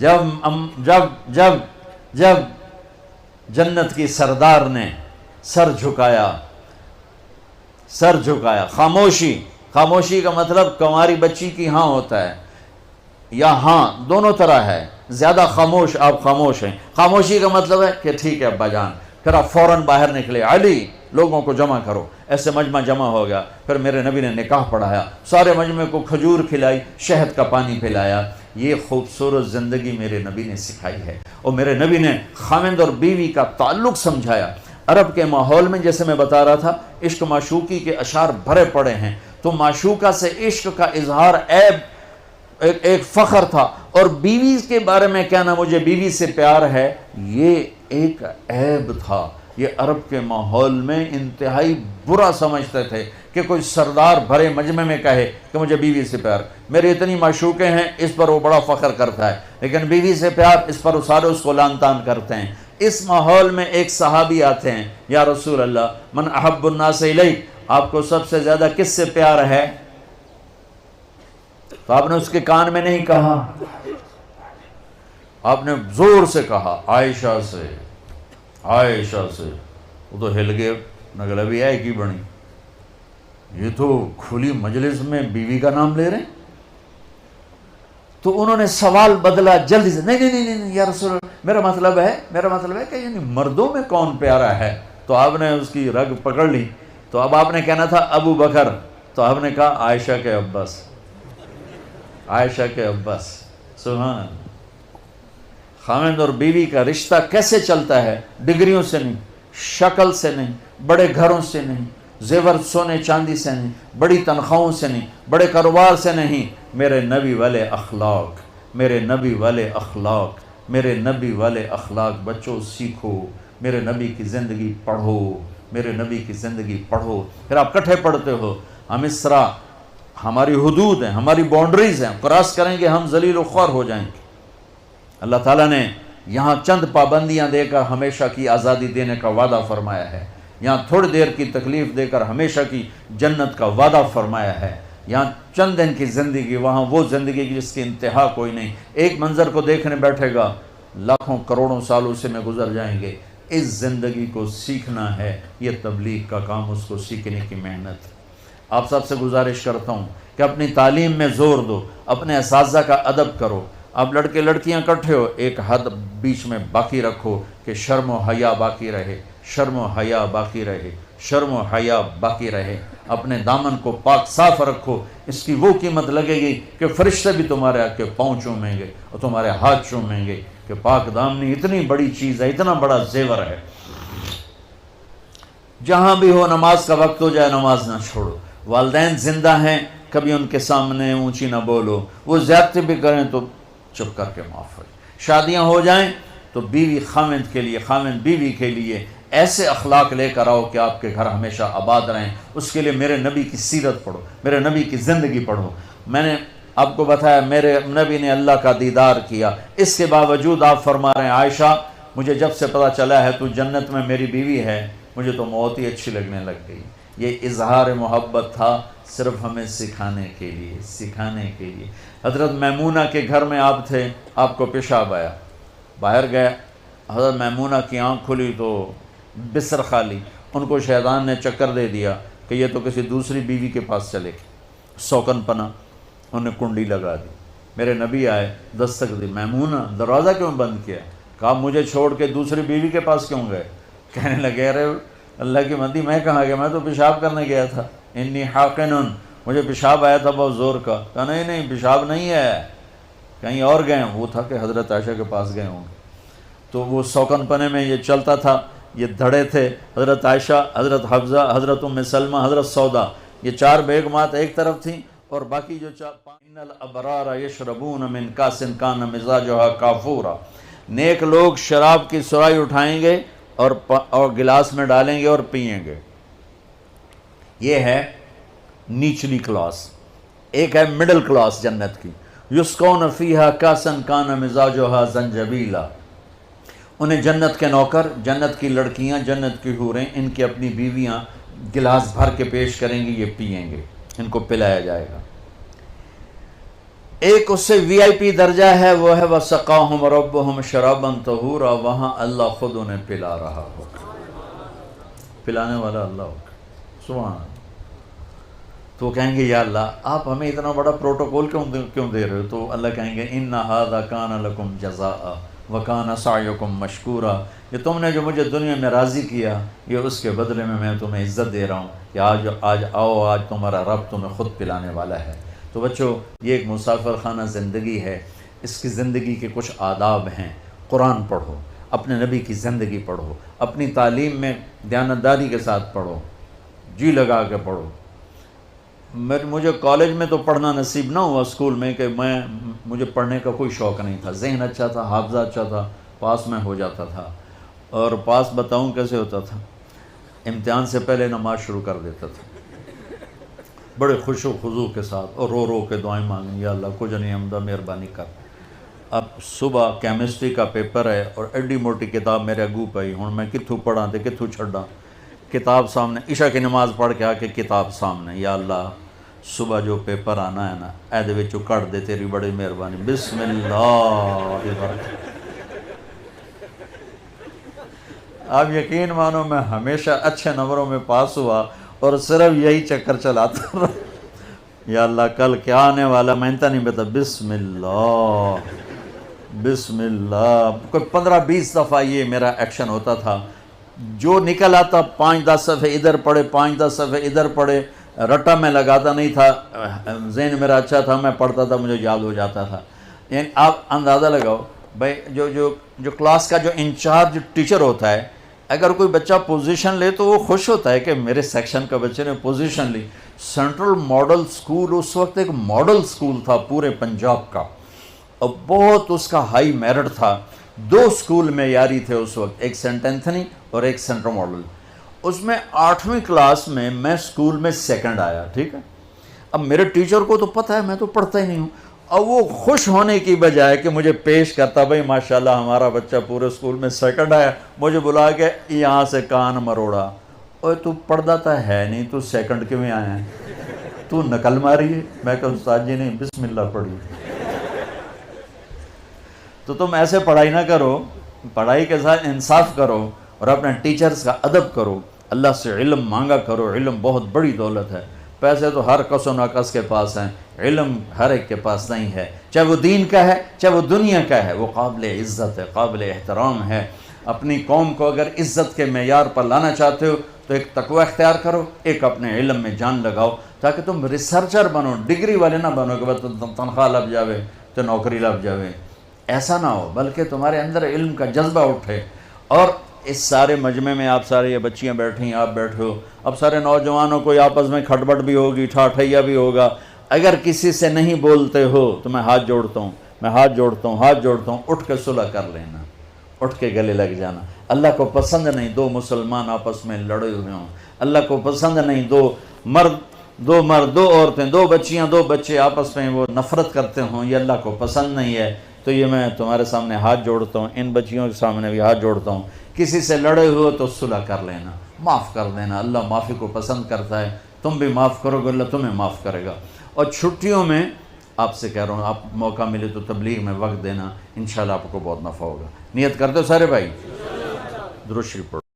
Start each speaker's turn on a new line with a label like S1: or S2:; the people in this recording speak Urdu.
S1: جب جنت کی سردار نے سر جھکایا، خاموشی کا مطلب کنواری بچی کی ہاں ہوتا ہے، یا ہاں دونوں طرح ہے، زیادہ خاموش آپ خاموش ہیں، خاموشی کا مطلب ہے کہ ٹھیک ہے ابا جان، پھر آپ فوراً باہر نکلے، علی لوگوں کو جمع کرو، ایسے مجمع جمع ہو گیا، پھر میرے نبی نے نکاح پڑھایا، سارے مجمع کو کھجور کھلائی، شہد کا پانی پلایا۔ یہ خوبصورت زندگی میرے نبی نے سکھائی ہے، اور میرے نبی نے خاوند اور بیوی کا تعلق سمجھایا۔ عرب کے ماحول میں جیسے میں بتا رہا تھا، عشق معشوقی کے اشعار بھرے پڑے ہیں، تو معشوقہ سے عشق کا اظہار ایک فخر تھا، اور بیوی کے بارے میں کہنا مجھے بیوی سے پیار ہے، یہ ایک عیب تھا۔ یہ عرب کے ماحول میں انتہائی برا سمجھتے تھے کہ کوئی سردار بھرے مجمع میں کہے کہ مجھے بیوی سے پیار، میرے اتنی معشوقیں ہیں، اس پر وہ بڑا فخر کرتا ہے، لیکن بیوی سے پیار، اس پر سارے اس کو لعن طعن کرتے ہیں۔ اس ماحول میں ایک صحابی آتے ہیں، یا رسول اللہ من احب الناس الیک، آپ کو سب سے زیادہ کس سے پیار ہے؟ تو آپ نے اس کے کان میں نہیں کہا، آپ نے زور سے کہا عائشہ سے، عائشہ سے۔ وہ تو ہل گئے، نگلا بھی ہے کی بنی، یہ تو کھلی مجلس میں بیوی کا نام لے رہے ہیں۔ تو انہوں نے سوال بدلا جلدی سے، نہیں یا رسول اللہ، میرا مطلب ہے کہ یعنی مردوں میں کون پیارا ہے؟ تو آپ نے اس کی رگ پکڑ لی، تو اب آپ نے کہنا تھا ابو بکر، تو آپ نے کہا عائشہ کے عباس، عائشہ کے عباس۔ سبحان اللہ۔ خاوند اور بیوی کا رشتہ کیسے چلتا ہے؟ ڈگریوں سے نہیں، شکل سے نہیں، بڑے گھروں سے نہیں، زیور سونے چاندی سے نہیں، بڑی تنخواہوں سے نہیں، بڑے کاروبار سے نہیں، میرے نبی والے اخلاق، میرے نبی والے اخلاق، میرے نبی والے اخلاق۔ بچوں سیکھو، میرے نبی کی زندگی پڑھو، میرے نبی کی زندگی پڑھو، پھر آپ کٹھے پڑھتے ہو۔ ہم اس طرح، ہماری حدود ہیں، ہماری باؤنڈریز ہیں، کراس کریں گے ہم ذلیل و خوار ہو جائیں گے۔ اللہ تعالیٰ نے یہاں چند پابندیاں دے کر ہمیشہ کی آزادی دینے کا وعدہ فرمایا ہے، یہاں تھوڑی دیر کی تکلیف دے کر ہمیشہ کی جنت کا وعدہ فرمایا ہے، یہاں چند دن کی زندگی، وہاں وہ زندگی کی جس کی انتہا کوئی نہیں۔ ایک منظر کو دیکھنے بیٹھے گا، لاکھوں کروڑوں سالوں سے میں گزر جائیں گے۔ اس زندگی کو سیکھنا ہے، یہ تبلیغ کا کام، اس کو سیکھنے کی محنت۔ آپ سب سے گزارش کرتا ہوں کہ اپنی تعلیم میں زور دو، اپنے اساتذہ کا ادب کرو۔ آپ لڑکے لڑکیاں کٹھے ہو، ایک حد بیچ میں باقی رکھو کہ شرم و حیا باقی رہے، شرم و حیا باقی رہے، شرم و حیا باقی رہے۔ اپنے دامن کو پاک صاف رکھو، اس کی وہ قیمت لگے گی کہ فرشتے بھی تمہارے آ کے پاؤں چومیں گے اور تمہارے ہاتھ چومیں گے کہ پاک دامنی اتنی بڑی چیز ہے، اتنا بڑا زیور ہے۔ جہاں بھی ہو نماز کا وقت ہو جائے نماز نہ چھوڑو۔ والدین زندہ ہیں، کبھی ان کے سامنے اونچی نہ بولو، وہ زیادتی بھی کریں تو چپ کر کے معاف ہو۔ شادیاں ہو جائیں تو بیوی خاوند کے لیے، خاوند بیوی کے لیے ایسے اخلاق لے کر آؤ کہ آپ کے گھر ہمیشہ آباد رہیں۔ اس کے لیے میرے نبی کی سیرت پڑھو، میرے نبی کی زندگی پڑھو۔ میں نے آپ کو بتایا میرے نبی نے اللہ کا دیدار کیا، اس کے باوجود آپ فرما رہے ہیں عائشہ مجھے جب سے پتہ چلا ہے تو جنت میں میری بیوی ہے، مجھے تو موت ہی اچھی لگنے لگ گئی۔ یہ اظہار محبت تھا صرف ہمیں سکھانے کے لیے، سکھانے کے لیے۔ حضرت میمونہ کے گھر میں آپ تھے، آپ کو پیشاب آیا، باہر گئے، حضرت میمونہ کی آنکھ کھلی تو بستر خالی، ان کو شیطان نے چکر دے دیا کہ یہ تو کسی دوسری بیوی کے پاس چلے گی، سوکن پنا، انہوں نے کنڈی لگا دی۔ میرے نبی آئے، دستک دی، میمونہ دروازہ کیوں بند کیا؟ کہا مجھے چھوڑ کے دوسری بیوی کے پاس کیوں گئے؟ کہنے لگے ارے اللہ کی مندی میں کہاں گیا، میں تو پیشاب کرنے گیا تھا، انی حاقنن، مجھے پیشاب آیا تھا بہت زور کا۔ کہا نہیں پیشاب نہیں ہے، کہیں اور گئے۔ وہ تھا کہ حضرت عائشہ کے پاس گئے ہوں گے، تو وہ سوکن پنے میں یہ چلتا تھا، یہ دھڑے تھے، حضرت عائشہ، حضرت حفصہ، حضرت ام سلمہ، حضرت سودا، یہ چار بیگمات ایک طرف تھیں، اور باقی جو ان الابرار یشربون من کاس کان مزاجھا کافورا، نیک لوگ شراب کی سرائی اٹھائیں گے اور گلاس میں ڈالیں گے اور پئیں گے۔ یہ ہے نیچلی کلاس۔ ایک ہے مڈل کلاس جنت کی، یسقون فیہا کاسا کان مزاجھا زنجبیلا، انہیں جنت کے نوکر، جنت کی لڑکیاں، جنت کی حوریں، ان کی اپنی بیویاں گلاس بھر کے پیش کریں گی، یہ پئیں گے، ان کو پلایا جائے گا۔ ایک اس سے VIP درجہ ہے، وہ ہے وَسَقَاهُمْ رَبُّهُمْ شَرَابًا طَهُورًا، وہاں اللہ خود انہیں پلا رہا ہوگا، پلانے والا اللہ ہوگا، سبحان اللہ۔ تو وہ کہیں گے یا اللہ آپ ہمیں اتنا بڑا پروٹوکول کیوں دے رہے ہو؟ تو اللہ کہیں گے إِنَّ هَذَا كَانَ لَكُمْ جَزَاءً وَكَانَ سَعْيُكُمْ مَشْكُورًا، یہ تم نے جو مجھے دنیا میں راضی کیا، یہ اس کے بدلے میں تمہیں عزت دے رہا ہوں کہ آج آؤ، آج تمہارا رب تمہیں خود پلانے والا ہے۔ تو بچوں، یہ ایک مسافر خانہ زندگی ہے، اس کی زندگی کے کچھ آداب ہیں۔ قرآن پڑھو، اپنے نبی کی زندگی پڑھو، اپنی تعلیم میں دیانتداری کے ساتھ پڑھو، جی لگا کے پڑھو۔ مجھے کالج میں تو پڑھنا نصیب نہ ہوا، اسکول میں، کہ مجھے پڑھنے کا کوئی شوق نہیں تھا، ذہن اچھا تھا، حافظہ اچھا تھا، پاس میں ہو جاتا تھا۔ اور پاس بتاؤں کیسے ہوتا تھا؟ امتحان سے پہلے نماز شروع کر دیتا تھا، بڑے خوش و خضوع کے ساتھ، اور رو رو کے دعائیں مانگیں، یا اللہ کچھ نہیں حمدہ مہربانی کر۔ اب صبح کیمسٹری کا پیپر ہے اور ایڈی موٹی کتاب میرے اگو پئی، ہوں میں کتھوں پڑھاں تے کتھوں چھڈاں، کتاب سامنے، عشاء کی نماز پڑھ کے آ کے کتاب سامنے، یا اللہ صبح جو پیپر آنا ہے نا، ایدے وچوں کٹ دے، تیری بڑی مہربانی، بسم اللہ۔ آپ یقین مانو میں ہمیشہ اچھے نمبروں میں پاس ہوا اور صرف یہی چکر چلاتا رہا، یا اللہ کل کیا آنے والا میں انتا نہیں بتا، بسم اللہ بسم اللہ۔ کوئی 15-20 دفعہ یہ میرا ایکشن ہوتا تھا، جو نکل آتا 5-10 صفحے ادھر پڑھے، 5-10 صفحے ادھر پڑھے، رٹا میں لگاتا نہیں تھا، ذہن میرا اچھا تھا، میں پڑھتا تھا، مجھے یاد ہو جاتا تھا۔ یعنی آپ اندازہ لگاؤ بھائی، جو کلاس کا جو انچارج ٹیچر ہوتا ہے، اگر کوئی بچہ پوزیشن لے تو وہ خوش ہوتا ہے کہ میرے سیکشن کا بچے نے پوزیشن لی۔ سینٹرل ماڈل سکول اس وقت ایک ماڈل سکول تھا پورے پنجاب کا، اور بہت اس کا ہائی میرٹ تھا۔ 2 سکول معیاری تھے اس وقت، ایک سینٹ اینتھنی اور ایک سینٹرل ماڈل۔ اس میں 8ویں کلاس میں سکول میں سیکنڈ آیا، ٹھیک ہے۔ اب میرے ٹیچر کو تو پتہ ہے میں تو پڑھتا ہی نہیں ہوں، اب وہ خوش ہونے کی بجائے کہ مجھے پیش کرتا، بھائی ماشاءاللہ ہمارا بچہ پورے سکول میں سیکنڈ آیا، مجھے بلا کے یہاں سے کان مروڑا، اوے تو پڑھتا تو ہے نہیں، تو سیکنڈ کیوں آیا ہے، تو نقل ماری ہے؟ میں کہا استاد جی نے بسم اللہ پڑھی۔ تو تم ایسے پڑھائی نہ کرو، پڑھائی کے ساتھ انصاف کرو اور اپنے ٹیچرز کا ادب کرو، اللہ سے علم مانگا کرو، علم بہت بڑی دولت ہے۔ پیسے تو ہر کس و ناکس کے پاس ہیں، علم ہر ایک کے پاس نہیں ہے، چاہے وہ دین کا ہے چاہے وہ دنیا کا ہے، وہ قابل عزت ہے، قابل احترام ہے۔ اپنی قوم کو اگر عزت کے معیار پر لانا چاہتے ہو تو ایک تقوی اختیار کرو، ایک اپنے علم میں جان لگاؤ، تاکہ تم ریسرچر بنو، ڈگری والے نہ بنو کہ بس تنخواہ لگ جاوے تو نوکری لگ جاوے، ایسا نہ ہو، بلکہ تمہارے اندر علم کا جذبہ اٹھے۔ اور اس سارے مجمع میں آپ سارے، یہ بچیاں بیٹھی ہیں، آپ بیٹھے ہو، اب سارے نوجوانوں کو آپس میں کھٹبٹ بھی ہوگی، ٹھاٹھیا بھی ہوگا، اگر کسی سے نہیں بولتے ہو تو میں ہاتھ جوڑتا ہوں، ہاتھ جوڑتا ہوں، اٹھ کے صلح کر لینا، اٹھ کے گلے لگ جانا۔ اللہ کو پسند نہیں 2 مسلمان آپس میں لڑے ہوئے ہوں، اللہ کو پسند نہیں 2 مرد 2 عورتیں، 2 بچیاں 2 بچے آپس میں وہ نفرت کرتے ہوں، یہ اللہ کو پسند نہیں ہے۔ تو یہ میں تمہارے سامنے ہاتھ جوڑتا ہوں، ان بچیوں کے سامنے بھی ہاتھ جوڑتا ہوں، کسی سے لڑے ہوئے تو صلح کر لینا، معاف کر دینا، اللہ معافی کو پسند کرتا ہے، تم بھی معاف کرو گے اللہ تمہیں معاف کرے گا۔ اور چھٹیوں میں آپ سے کہہ رہا ہوں، آپ موقع ملے تو تبلیغ میں وقت دینا، انشاءاللہ آپ کو بہت نفع ہوگا۔ نیت کرتے ہو سارے بھائی؟ درود شریف پڑھو۔